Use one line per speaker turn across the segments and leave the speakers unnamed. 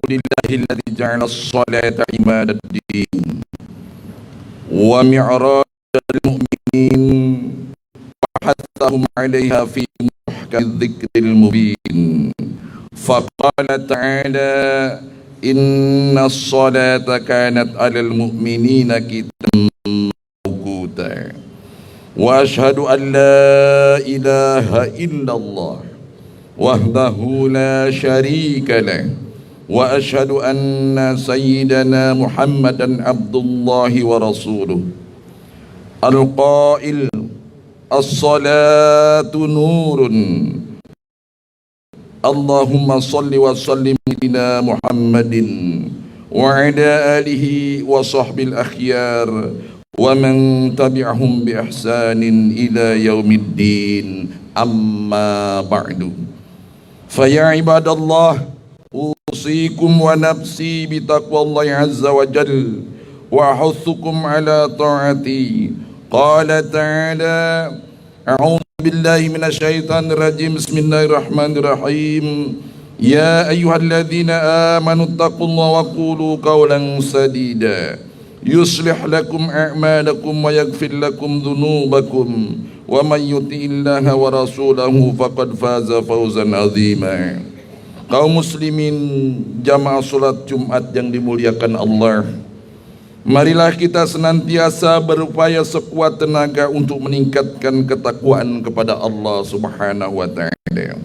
alhamdulillahilladzi ja'ala as-salata imadad-din wa mi'rajal mu'minin wa hathahum 'alaiha fi muhkamil dzikril mubin. Faqala ta'ala inna as-salata kanat 'alal mu'minina kitaban mawquta. Wa ashhadu an la ilaha illallah wahdahu la syarika lah wa ashhadu anna sayyidana Muhammadan abdullahi wa rasuluh al-qail as-salatu nurun Allahumma salli wa sallim ala Muhammadin wa ala alihi wa sahbil akhyar wa man tabi'ahum bi ihsanin ila yaumiddin amma ba'du. Fa ya ibadallah usikum wa nafsi bi taqwallahi azza wa jalla wa ahuthukum ala ta'ati. Qala ta'ala a'udzu billahi minasy syaithanir rajim. Bismillahirrahmanirrahim. Ya ayyuhalladzina amanu taqullaha wa qulu qawlan sadida yuslih lakum a'malakum wa yaghfir lakum dhunubakum wa man yuti'illaha wa rasulahu faqad faza fawzan 'azima. Kaum muslimin jamaah salat Jumat yang dimuliakan Allah, marilah kita senantiasa berupaya sekuat tenaga untuk meningkatkan ketakwaan kepada Allah Subhanahu wa taala.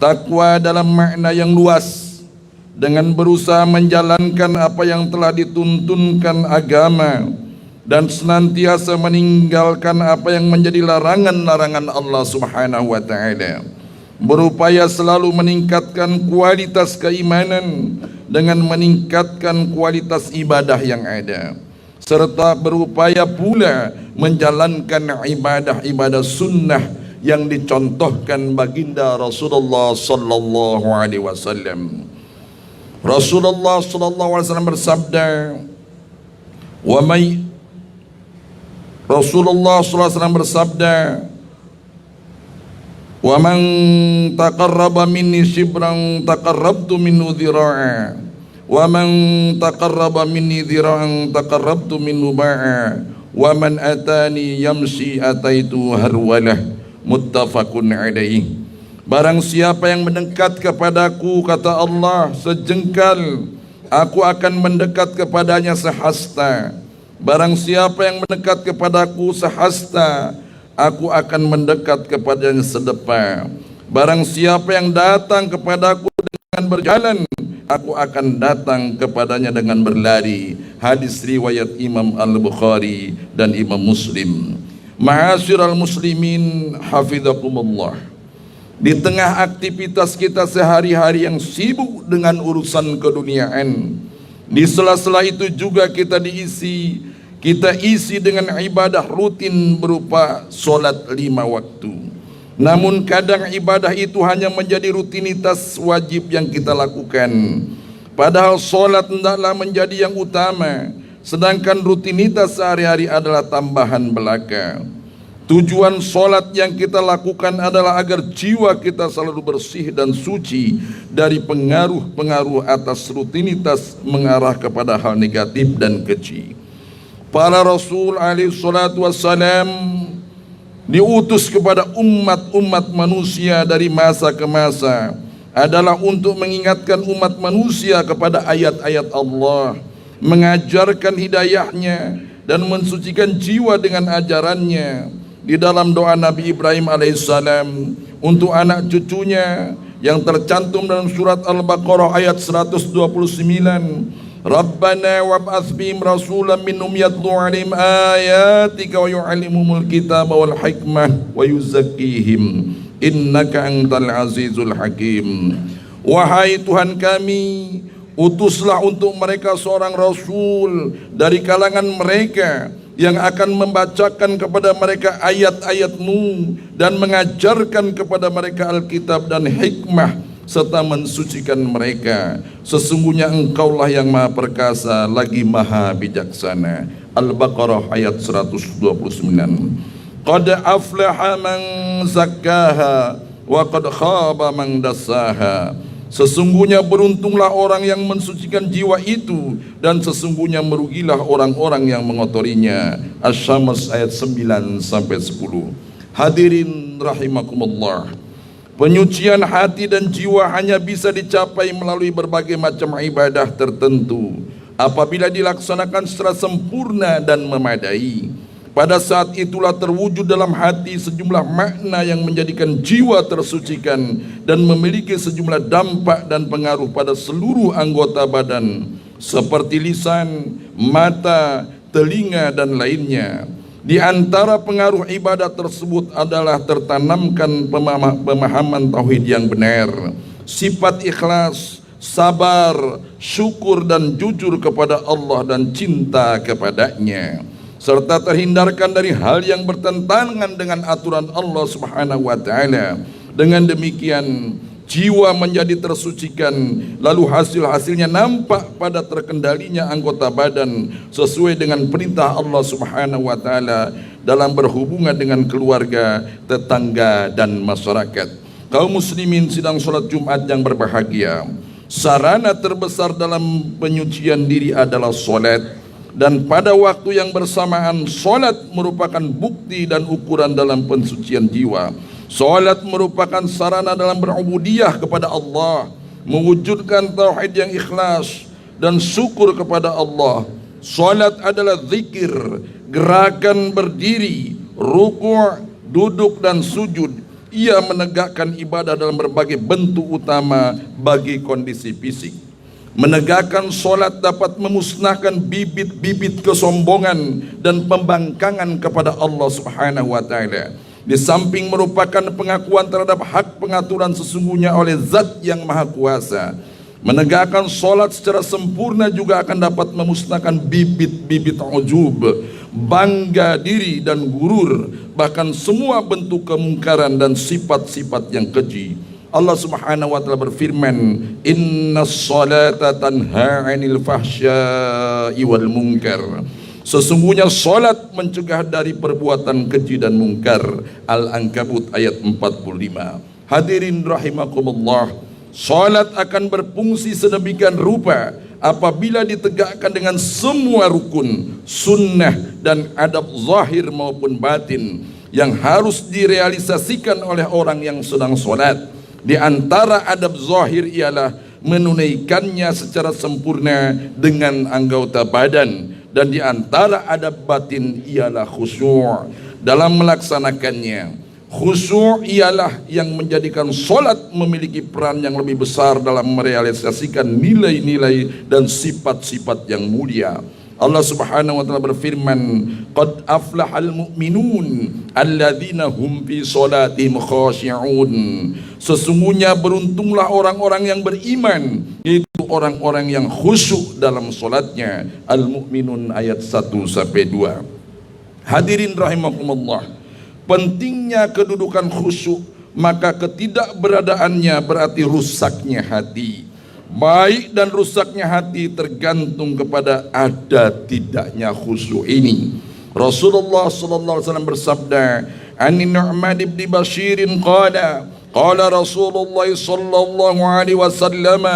Takwa dalam makna yang luas, dengan berusaha menjalankan apa yang telah dituntunkan agama dan senantiasa meninggalkan apa yang menjadi larangan-larangan Allah Subhanahu wa taala. Berupaya selalu meningkatkan kualitas keimanan dengan meningkatkan kualitas ibadah yang ada, serta berupaya pula menjalankan ibadah-ibadah sunnah yang dicontohkan baginda Rasulullah sallallahu alaihi wasallam. Rasulullah sallallahu alaihi wasallam bersabda, Rasulullah sallallahu alaihi wasallam bersabda, "Wa man taqarraba minni shibran taqarrabtu minhu dhira'a, wa man taqarraba minni dhira'an taqarrabtu minhu ba'a, wa man atani yamshi ataitu harwalah." Muttafaqun alaihi. Barang siapa yang mendekat kepadaku, kata Allah, sejengkal, aku akan mendekat kepadanya sehasta. Barang siapa yang mendekat kepadaku sehasta, aku akan mendekat kepadanya sedepa. Barang siapa yang datang kepadaku dengan berjalan, aku akan datang kepadanya dengan berlari. Hadis riwayat Imam Al-Bukhari dan Imam Muslim. Ma'asyiral muslimin hafizakumullah. Di tengah aktivitas kita sehari-hari yang sibuk dengan urusan keduniaan, di sela-sela itu juga kita isi dengan ibadah rutin berupa solat 5 waktu. Namun kadang ibadah itu hanya menjadi rutinitas wajib yang kita lakukan, padahal solat hendaklah menjadi yang utama, sedangkan rutinitas sehari-hari adalah tambahan belaka. Tujuan solat yang kita lakukan adalah agar jiwa kita selalu bersih dan suci dari pengaruh-pengaruh atas rutinitas mengarah kepada hal negatif dan keji. Para Rasul alaihi salatu wassalam diutus kepada umat-umat manusia dari masa ke masa adalah untuk mengingatkan umat manusia kepada ayat-ayat Allah, mengajarkan hidayahnya dan mensucikan jiwa dengan ajarannya. Di dalam doa Nabi Ibrahim alaihissalam untuk anak cucunya yang tercantum dalam surat Al-Baqarah ayat 129, Rabbana wab'ats bihim rasulan minhum yatlu 'alaihim ayatika wa yu'allimuhumul kitaba wal hikmah wa yuzakkihim innaka antal azizul hakim. Wahai Tuhan kami, utuslah untuk mereka seorang rasul dari kalangan mereka yang akan membacakan kepada mereka ayat-ayat-Mu dan mengajarkan kepada mereka Alkitab dan hikmah serta mensucikan mereka. Sesungguhnya Engkaulah yang Maha Perkasa lagi Maha Bijaksana. Al-Baqarah ayat 129. Qad aflaha man zakkaha wa qad khaba man dassaha. Sesungguhnya beruntunglah orang yang mensucikan jiwa itu, dan sesungguhnya merugilah orang-orang yang mengotorinya. Asy-Syams ayat 9 sampai 10. Hadirin rahimakumullah. Penyucian hati dan jiwa hanya bisa dicapai melalui berbagai macam ibadah tertentu. Apabila dilaksanakan secara sempurna dan memadai, pada saat itulah terwujud dalam hati sejumlah makna yang menjadikan jiwa tersucikan dan memiliki sejumlah dampak dan pengaruh pada seluruh anggota badan seperti lisan, mata, telinga dan lainnya. Di antara pengaruh ibadah tersebut adalah tertanamkan pemahaman tauhid yang benar, sifat ikhlas, sabar, syukur dan jujur kepada Allah dan cinta kepadanya, serta terhindarkan dari hal yang bertentangan dengan aturan Allah Subhanahu wa taala. Dengan demikian jiwa menjadi tersucikan, lalu hasil-hasilnya nampak pada terkendalinya anggota badan sesuai dengan perintah Allah Subhanahu wa taala dalam berhubungan dengan keluarga, tetangga dan masyarakat. Kaum muslimin sidang salat Jumat yang berbahagia, sarana terbesar dalam penyucian diri adalah salat. Dan pada waktu yang bersamaan, solat merupakan bukti dan ukuran dalam pensucian jiwa. Solat merupakan sarana dalam berubudiyah kepada Allah, mewujudkan tauhid yang ikhlas dan syukur kepada Allah. Solat adalah zikir, gerakan berdiri, ruku', duduk dan sujud. Ia menegakkan ibadah dalam berbagai bentuk utama bagi kondisi fisik. Menegakkan solat dapat memusnahkan bibit-bibit kesombongan dan pembangkangan kepada Allah Subhanahu wa taala. Di samping merupakan pengakuan terhadap hak pengaturan sesungguhnya oleh Zat yang Maha Kuasa, menegakkan solat secara sempurna juga akan dapat memusnahkan bibit-bibit ujub, bangga diri dan gurur, bahkan semua bentuk kemungkaran dan sifat-sifat yang keji. Allah Subhanahu wa taala berfirman, "Innas salata tanha 'anil fahsya'i wal munkar." Sesungguhnya salat mencegah dari perbuatan keji dan mungkar. Al-Ankabut ayat 45. Hadirin rahimakumullah, salat akan berfungsi sedemikian rupa apabila ditegakkan dengan semua rukun, sunnah dan adab zahir maupun batin yang harus direalisasikan oleh orang yang sedang salat. Di antara adab zahir ialah menunaikannya secara sempurna dengan anggota badan, dan di antara adab batin ialah khusyuk dalam melaksanakannya. Khusyuk ialah yang menjadikan solat memiliki peran yang lebih besar dalam merealisasikan nilai-nilai dan sifat-sifat yang mulia. Allah Subhanahu wa taala berfirman, "Qad aflahal mu'minun alladzina hum fi sholatihim khashi'un." Sesungguhnya beruntunglah orang-orang yang beriman, yaitu orang-orang yang khusyuk dalam salatnya. Al-Mu'minun ayat 1 sampai 2. Hadirin rahimakumullah, pentingnya kedudukan khusyuk, maka ketidakberadaannya berarti rusaknya hati. Baik dan rusaknya hati tergantung kepada ada tidaknya khusyuk ini. Rasulullah sallallahu alaihi wasallam bersabda, "An Nu'man bin Bashir qala Rasulullah sallallahu alaihi wasallam,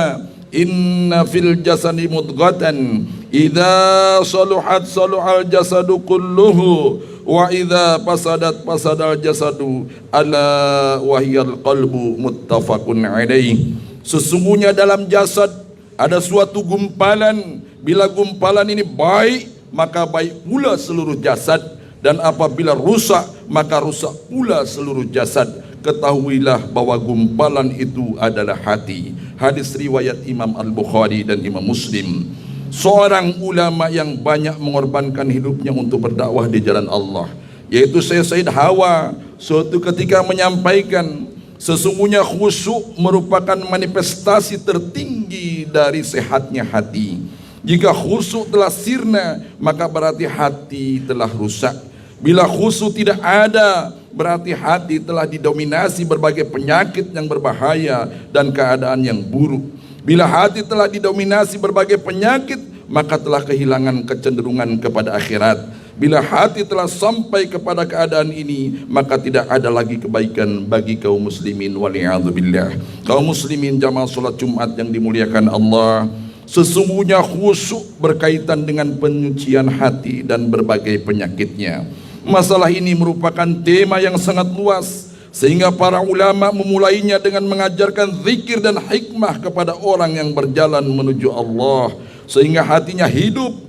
inna fil jasadi mudghatan idza saluhat saluhal jasadu kulluhu wa idza fasadat fasadal jasadu ala wahyal qalbu." Muttafaqun alaih. Sesungguhnya dalam jasad ada suatu gumpalan. Bila gumpalan ini baik, maka baik pula seluruh jasad, dan apabila rusak, maka rusak pula seluruh jasad. Ketahuilah bahwa gumpalan itu adalah hati. Hadis riwayat Imam Al-Bukhari dan Imam Muslim. Seorang ulama yang banyak mengorbankan hidupnya untuk berdakwah di jalan Allah, yaitu Sayyid Hawa, suatu ketika menyampaikan, sesungguhnya khusyuk merupakan manifestasi tertinggi dari sehatnya hati. Jika khusyuk telah sirna, maka berarti hati telah rusak. Bila khusyuk tidak ada, berarti hati telah didominasi berbagai penyakit yang berbahaya dan keadaan yang buruk. Bila hati telah didominasi berbagai penyakit, maka telah kehilangan kecenderungan kepada akhirat. Bila hati telah sampai kepada keadaan ini, maka tidak ada lagi kebaikan bagi kaum muslimin. Waliyadzubillah. Kaum muslimin jamaah salat Jumat yang dimuliakan Allah, sesungguhnya khusyuk berkaitan dengan penyucian hati dan berbagai penyakitnya. Masalah ini merupakan tema yang sangat luas, sehingga para ulama memulainya dengan mengajarkan zikir dan hikmah kepada orang yang berjalan menuju Allah, sehingga hatinya hidup.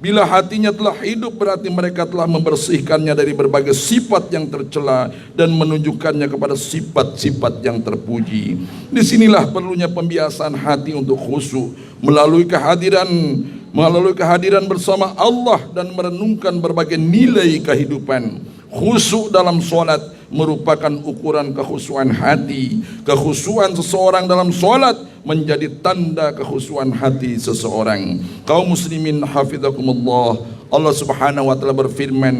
Bila hatinya telah hidup, berarti mereka telah membersihkannya dari berbagai sifat yang tercela dan menunjukkannya kepada sifat-sifat yang terpuji. Disinilah perlunya pembiasaan hati untuk khusyuk melalui kehadiran bersama Allah dan merenungkan berbagai nilai kehidupan. Khusyuk dalam solat merupakan ukuran kekhusyuan hati. Kekhusyuan seseorang dalam solat menjadi tanda kekhusyuan hati seseorang. Kaum muslimin hafizakumullah, Allah subhanahu wa ta'ala berfirman,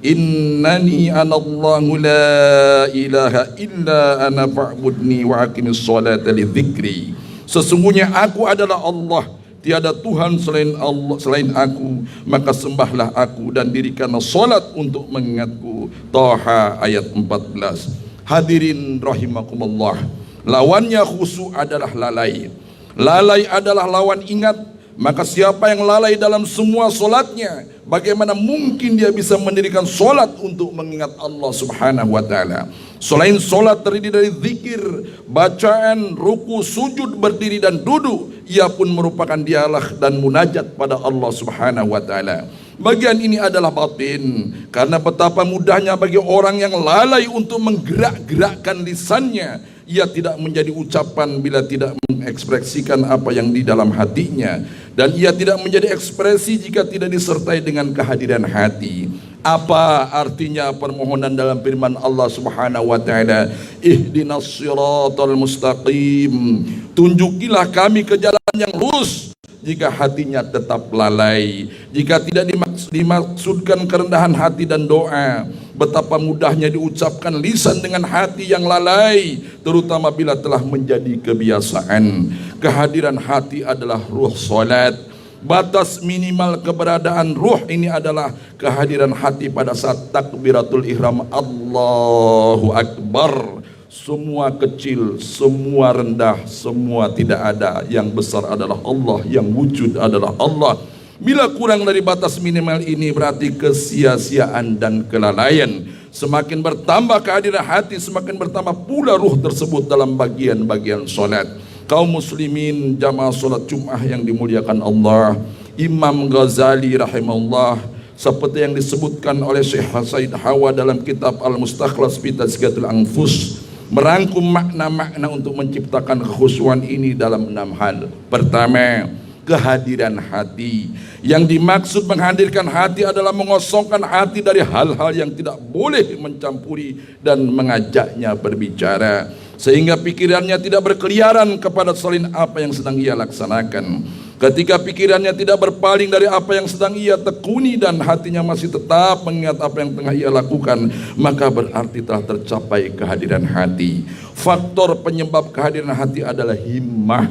innani anallahu la ilaha illa ana fa'budni wa aqimis salata li dzikri. Sesungguhnya aku adalah Allah, tiada Tuhan selain aku, maka sembahlah aku dan dirikanlah solat untuk mengingatku. Taha ayat 14. Hadirin rahimakumullah, lawannya khusyuk adalah lalai. Lalai adalah lawan ingat. Maka siapa yang lalai dalam semua solatnya, bagaimana mungkin dia bisa mendirikan solat untuk mengingat Allah subhanahu wa ta'ala? Selain solat terdiri dari zikir, bacaan, ruku, sujud, berdiri dan duduk, ia pun merupakan dialog dan munajat pada Allah subhanahu wa ta'ala. Bagian ini adalah batin, karena betapa mudahnya bagi orang yang lalai untuk menggerak-gerakkan lisannya. Ia tidak menjadi ucapan bila tidak mengekspresikan apa yang di dalam hatinya, dan ia tidak menjadi ekspresi jika tidak disertai dengan kehadiran hati. Apa artinya permohonan dalam firman Allah subhanahu wa ta'ala, ihdinas siratal mustaqim, tunjukilah kami ke jalan yang lurus. Jika hatinya tetap lalai, jika tidak dimaksudkan kerendahan hati dan doa, betapa mudahnya diucapkan lisan dengan hati yang lalai, terutama bila telah menjadi kebiasaan. Kehadiran hati adalah ruh solat. Batas minimal keberadaan ruh ini adalah kehadiran hati pada saat takbiratul ihram, Allahu Akbar. Semua kecil, semua rendah, semua tidak ada. Yang besar adalah Allah, yang wujud adalah Allah. Bila kurang dari batas minimal ini, berarti kesia-siaan dan kelalaian. Semakin bertambah kehadiran hati, semakin bertambah pula ruh tersebut dalam bagian-bagian solat. Kaum muslimin jamaah solat Jum'ah yang dimuliakan Allah, Imam Ghazali rahimahullah, seperti yang disebutkan oleh Syekh Said Hawa dalam kitab Al-Mustakhlas fi Tazkiyatul Anfus, merangkum makna-makna untuk menciptakan kekhusyuan ini dalam 6 hal. Pertama, kehadiran hati. Yang dimaksud menghadirkan hati adalah mengosongkan hati dari hal-hal yang tidak boleh mencampuri dan mengajaknya berbicara, sehingga pikirannya tidak berkeliaran kepada selain apa yang sedang ia laksanakan. Ketika pikirannya tidak berpaling dari apa yang sedang ia tekuni dan hatinya masih tetap mengingat apa yang tengah ia lakukan, maka berarti telah tercapai kehadiran hati. Faktor penyebab kehadiran hati adalah himmah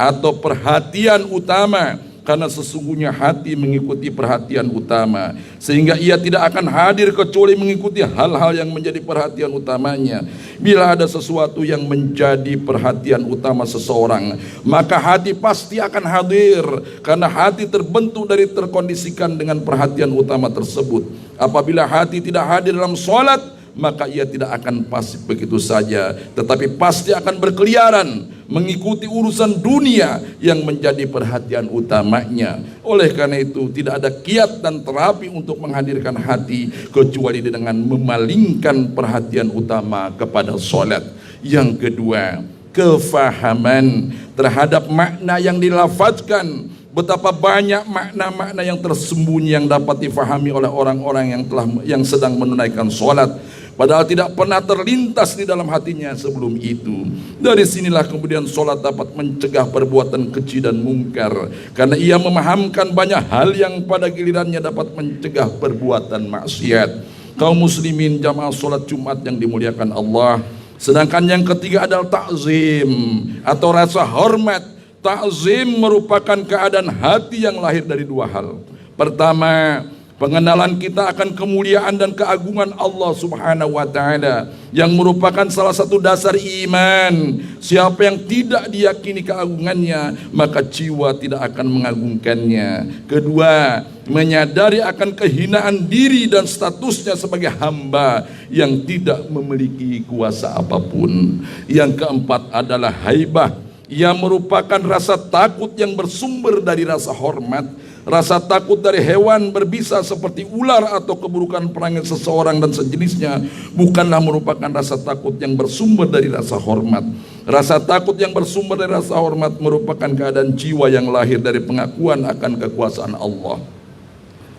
atau perhatian utama, karena sesungguhnya hati mengikuti perhatian utama, sehingga ia tidak akan hadir kecuali mengikuti hal-hal yang menjadi perhatian utamanya. Bila ada sesuatu yang menjadi perhatian utama seseorang, maka hati pasti akan hadir, karena hati terbentuk dari terkondisikan dengan perhatian utama tersebut. Apabila hati tidak hadir dalam sholat, maka ia tidak akan pasif begitu saja, tetapi pasti akan berkeliaran mengikuti urusan dunia yang menjadi perhatian utamanya. Oleh karena itu, tidak ada kiat dan terapi untuk menghadirkan hati kecuali dengan memalingkan perhatian utama kepada sholat. Yang kedua, kefahaman terhadap makna yang dilafazkan. Betapa banyak makna-makna yang tersembunyi yang dapat difahami oleh orang-orang yang sedang menunaikan sholat, padahal tidak pernah terlintas di dalam hatinya sebelum itu. Dari sinilah kemudian sholat dapat mencegah perbuatan keji dan mungkar, karena ia memahamkan banyak hal yang pada gilirannya dapat mencegah perbuatan maksiat. Kaum muslimin jamaah sholat Jumat yang dimuliakan Allah. Sedangkan yang ketiga adalah ta'zim atau rasa hormat. Ta'zim merupakan keadaan hati yang lahir dari 2 hal. Pertama, Pengenalan kita akan kemuliaan dan keagungan Allah Subhanahu wa taala yang merupakan salah satu dasar iman. Siapa yang tidak diyakini keagungannya, maka jiwa tidak akan mengagungkannya. Kedua, menyadari akan kehinaan diri dan statusnya sebagai hamba yang tidak memiliki kuasa apapun. Yang keempat adalah haibah, yang merupakan rasa takut yang bersumber dari rasa hormat. Rasa takut dari hewan berbisa seperti ular atau keburukan perangai seseorang dan sejenisnya bukanlah merupakan rasa takut yang bersumber dari rasa hormat. Rasa takut yang bersumber dari rasa hormat merupakan keadaan jiwa yang lahir dari pengakuan akan kekuasaan Allah,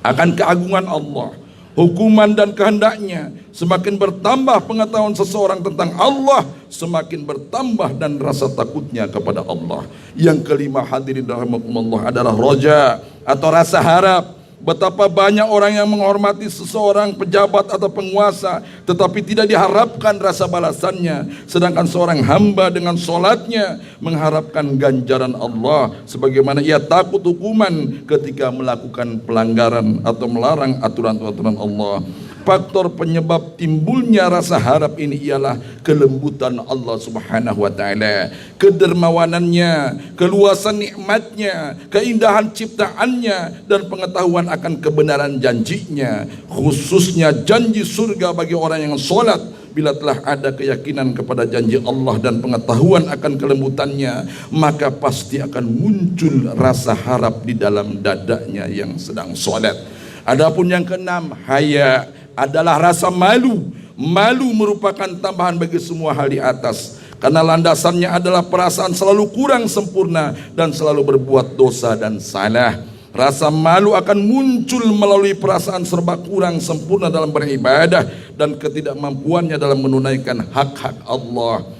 akan keagungan Allah, hukuman dan kehendaknya. Semakin bertambah pengetahuan seseorang tentang Allah, semakin bertambah dan rasa takutnya kepada Allah. Yang kelima, hadirin rahimakumullah, adalah roja atau rasa harap. Betapa banyak orang yang menghormati seseorang pejabat atau penguasa, tetapi tidak diharapkan rasa balasannya. Sedangkan seorang hamba dengan solatnya mengharapkan ganjaran Allah, sebagaimana ia takut hukuman ketika melakukan pelanggaran atau melarang aturan-aturan Allah. Faktor penyebab timbulnya rasa harap ini ialah kelembutan Allah Subhanahu wa taala, kedermawanannya, keluasan nikmatnya, keindahan ciptaannya, dan pengetahuan akan kebenaran janjinya, khususnya janji surga bagi orang yang sholat. Bila telah ada keyakinan kepada janji Allah dan pengetahuan akan kelembutannya, maka pasti akan muncul rasa harap di dalam dadanya yang sedang sholat. Adapun yang keenam, haya, adalah rasa malu. Malu merupakan tambahan bagi semua hal di atas, karena landasannya adalah perasaan selalu kurang sempurna dan selalu berbuat dosa dan salah. Rasa malu akan muncul melalui perasaan serba kurang sempurna dalam beribadah dan ketidakmampuannya dalam menunaikan hak-hak Allah.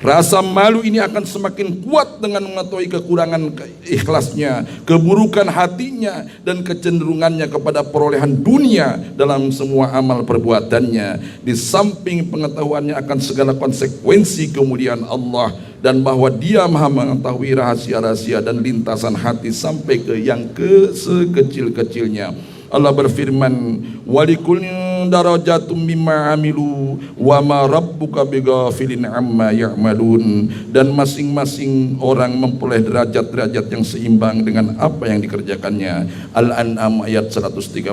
Rasa malu ini akan semakin kuat dengan mengetahui kekurangan ikhlasnya, keburukan hatinya, dan kecenderungannya kepada perolehan dunia dalam semua amal perbuatannya. Di samping pengetahuannya akan segala konsekuensi kemuliaan Allah, dan bahwa Dia Maha mengetahui rahasia-rahasia dan lintasan hati sampai ke yang sekecil-kecilnya. Allah berfirman, walikullin darajatum mimma amilu wa ma rabbuka bighafilin amma ya'malun. Dan masing-masing orang memperoleh derajat-derajat yang seimbang dengan apa yang dikerjakannya. Al-An'am ayat 132.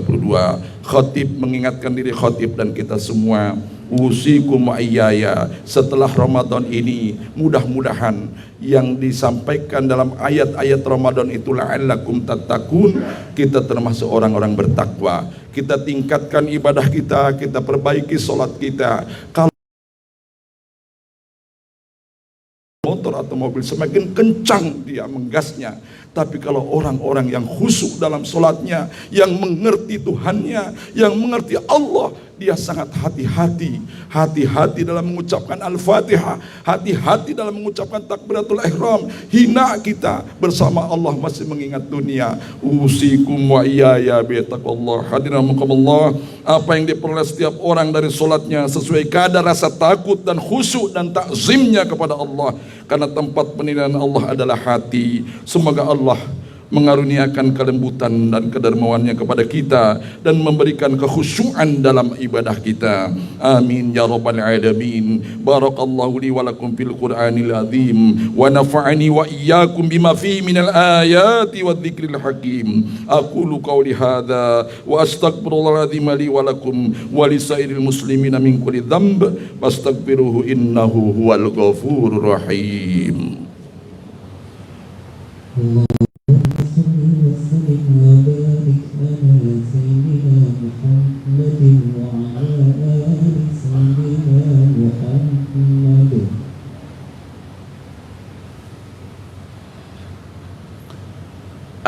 Khatib mengingatkan diri khatib dan kita semua, usikum ayyaya, setelah Ramadan ini mudah-mudahan yang disampaikan dalam ayat-ayat Ramadan itu la'allakum tattaqun, kita termasuk orang-orang bertakwa. Kita tingkatkan ibadah kita, kita perbaiki sholat kita. Kalau motor atau mobil semakin kencang dia menggasnya, tapi kalau orang-orang yang khusyuk dalam sholatnya, yang mengerti Tuhannya, yang mengerti Allah, dia sangat hati-hati, hati-hati dalam mengucapkan Al-Fatihah, hati-hati dalam mengucapkan Takbiratul Ihram. Hina kita bersama Allah masih mengingat dunia. Usikum wa iyaya bittaqwallah. Hadirin rahimakumullah, apa yang diperoleh setiap orang dari solatnya sesuai kadar rasa takut dan khusyuk dan takzimnya kepada Allah, karena tempat penilaian Allah adalah hati. Semoga Allah mengaruniakan kelembutan dan kedermawannya kepada kita dan memberikan kekhusyuan dalam ibadah kita. Amin ya rabbal alamin. Barakallahu li wa lakum fil Qur'anil azim wa nafa'ani wa iyyakum bima fihi minal ayati wadh-dhikril hakim. Aqulu qawli hadza wa astaghfirullahal azim li wa lakum wa lisairil muslimina min kulli dhanb fastaghfiruhu innahu huwal ghafurur rahim.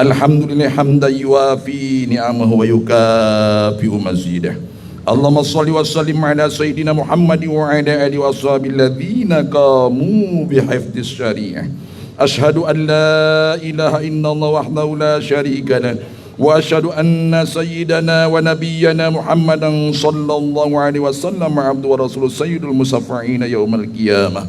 Alhamdulillah hamdan yuwafi ni'amahu wa yukafi'u mazidah. Allahumma salli wa sallim ala sayyidina Muhammad wa ala alihi wa ashabihi alladhina qamu bihifdhis syariah. Ashhadu an la ilaha illallah wahdahu la syarika lah wa asyhadu anna sayyidana wa nabiyyana Muhammadan sallallahu alaihi wasallam abdu wa rasul sayyidul musaffa'ina yaumal qiyamah.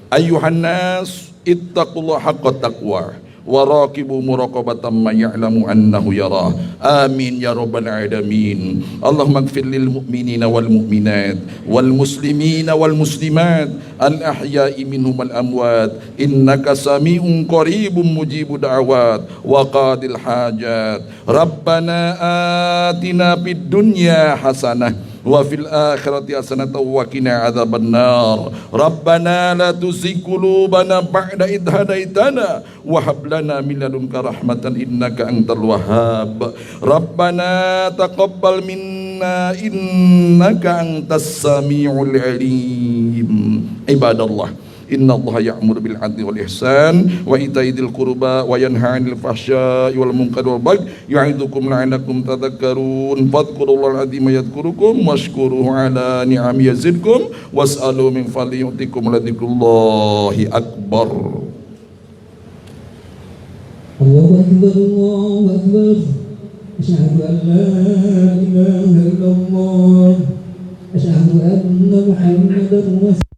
Ayyuhan nas ittaqullaha haqqa taqwa وراقبوا مراقبة من يعلم أنه يراه آمين يا رب العالمين اللهم اغفر للمؤمنين والمؤمنات والمسلمين والمسلمات الأحياء منهم الأموات إنك سميع قريب مجيب دعوات وقاضي الحاجات ربنا آتنا في الدنيا حسنة وفي الآخرة حسنة وقنا عذاب النار ربنا لا تزغ قلوبنا بعد إذ هديتنا وهب لنا من لدنك رحمة إنك أنت الوهاب ربنا تقبل منا إنك أنت السميع العليم عباد الله إن الله يأمر بالعدل والإحسان وإيتاء ذي القربى وينهى عن الفحشاء والمنكر والبغي يعظكم لعلكم تذكرون فاذكروا الله العظيم يذكركم واشكروه على نعمه يزدكم واسألوا من فضله يؤتكم ولذكر الله أكبر.
الله أكبر الله أكبر أشهد أن لا إله إلا الله أشهد أن محمدا رسول الله.